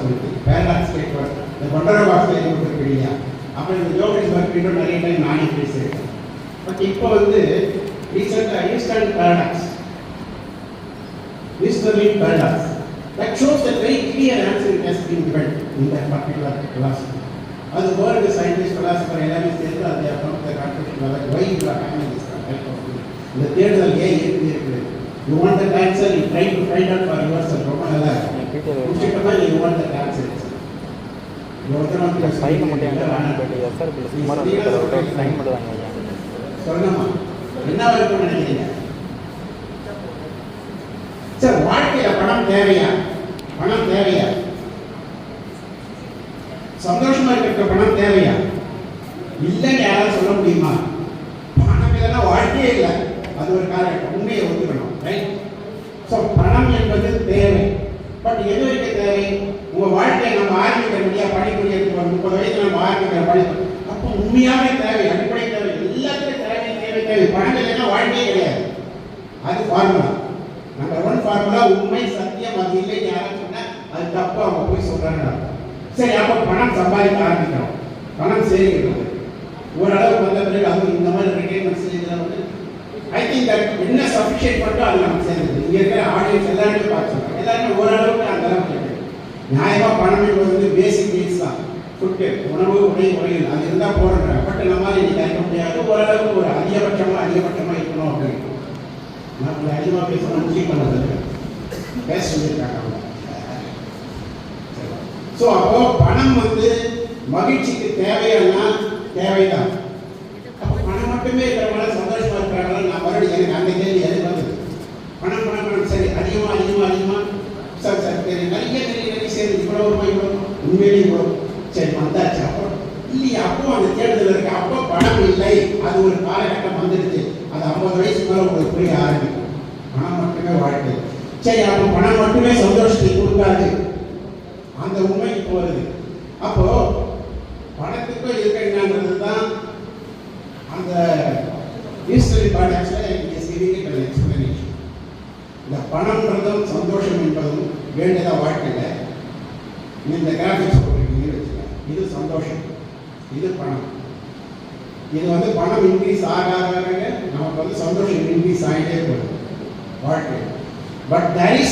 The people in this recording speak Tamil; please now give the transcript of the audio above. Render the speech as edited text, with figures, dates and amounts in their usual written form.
சொல்லிட்டு பேரடாக்ஸ் ஸ்டேட்மெண்ட் இந்த கொண்டர பாக்ஸ் கொடுத்துருக்கு இல்லையா. அப்புறம் இந்த ஜோகேஷ் ஒர்க் இன்னும் நிறைய டைம் நானே பேசியிருக்கேன். பட் இப்போ வந்து ரீசெண்டாக instant paradox paradox that shows a very clear answer it has been given in that particular philosophy. As the world scientist, philosopher, எல்லாமே சேர்ந்து அதை from the conclusion that why you are having this type of thing. இந்த தேடுதல் ஏன் இருக்குது? You want the answer, you try to find out for yourself. ரொம்ப நல்லா முடிச்சிட்டமா you want the answer. சொல்லணுமா என்ன வரைக்கும் நினைக்கிறீங்க சார்? வாழ்க்கையில பணம் தேவையா? பணம் தேவையா? சந்தோஷமா இருக்க பணம் தேவையா? இல்லைன்னு யாராவது சொல்ல முடியுமா? பணம் இல்லைன்னா வாழ்க்கையே இல்லை. அது ஒரு காரணம், உண்மையை ஒத்துக்கணும். ரைட்? ஸோ பணம் என்பது தேவை. பட் எது வரைக்கும் தேவை? உங்க வாழ்க்கையை நம்ம ஆரம்பிக்க முடியாது. படிக்கூடிய 30 வயசுல நம்ம ஆரம்பிக்கிற படிப்பு அப்போ உண்மையாவே தேவை, அடிப்படை தேவை, எல்லாத்துக்கும் தேவை தேவை தேவை. பணம் இல்லைன்னா வாழ்க்கையே கிடையாது. அது ஃபார்முலா. நம்பர் 1 ஃபார்முலா உண்மை, சத்தியம். அது இல்லைன்னு யாரும் சொன்னா அது தப்பு, அவங்க போய் சொல்றாங்க. சரி, அப்போ பணம் சம்பாதிக்க ஆரம்பிக்கிறோம், பணம் சேமிக்கணும். ஓரளவு வந்த பிறகு அது இந்த மாதிரி ரிட்டைர்மெண்ட் செய்யறதுல வந்து ஐ திங்க் தட் என்ன சஃபிஷியன்ட் பண்ணோ அது நமக்கு சேர்ந்தது. இங்கே இருக்கிற ஆடியன்ஸ் எல்லாருமே பார்த்து சொல்றாங்க, எல்லாருமே ஓரளவுக்கு அந்த அளவுக்கு இருக்கு. நியாயமாக பணம் என்பது வந்து பேசிக் நீட்ஸ் தான். ஃபுட்டு, உணவு, உடை, முறையில் அது இருந்தால் போடுறாங்க. பட் நம்மளால் இன்னைக்கு அறிக்க முடியாது. ஓரளவுக்கு ஒரு அதிகபட்சமாக இருக்கணும் அப்படின்னு நான் கொஞ்சம் அதிகமாக பேசணும் முடிவு பண்ணது பேச சொல்லியிருக்காங்க அவங்க. ஸோ அப்போ பணம் வந்து மகிழ்ச்சிக்கு தேவையானா தேவைதான். அப்போ பணம் மட்டுமே இருக்கிறவங்கள சந்தோஷமா இருக்கிறாங்களா? நான் மறுபடியும் எனக்கு அந்த கேள்வி எது வந்தது? பணம் பணம் பணம் சரி, அதிகமாக அதிகமாக அதிகமாக சார் சார் தெரியும், நிறைய சரி, இவ்வளோ ரூபாய் இவ்வளோ உண்மையிலேயே இவ்வளோ சரி வந்தாச்சு. அப்போ இல்லையா? அப்போ அந்த தேடுதல் இருக்கு. அப்போ பணம் இல்லை, அது ஒரு காலகட்டம் வந்துடுச்சு. அது 50 வயசு மேலே உங்களுக்கு புரிய ஆரம்பிக்கும். பணம் மட்டுமே வாழ்க்கை. சரி, அப்போ பணம் மட்டுமே சந்தோஷத்தை கொடுக்காது, அந்த உண்மை இப்போ வருது. அப்போ பணத்துக்கும் இருக்க என்னன்றது தான் அந்த ஹிஸ்டரி பாடத்துல எக்ஸ்பிளனேஷன். இந்த பணம்ன்றதும் சந்தோஷம் என்பதும் வேண்டியதா வாழ்க்கையில் இந்த கிராஃபிக்ஸ் போட்டிருக்கீங்கன்னு வச்சுக்கோங்க. இது சந்தோஷம், இது பணம். இது வந்து பணம் இன்க்ரீஸ் ஆக நமக்கு வந்து சந்தோஷம் இன்க்ரீஸ் ஆகிட்டே போகுது வாழ்க்கை. But there is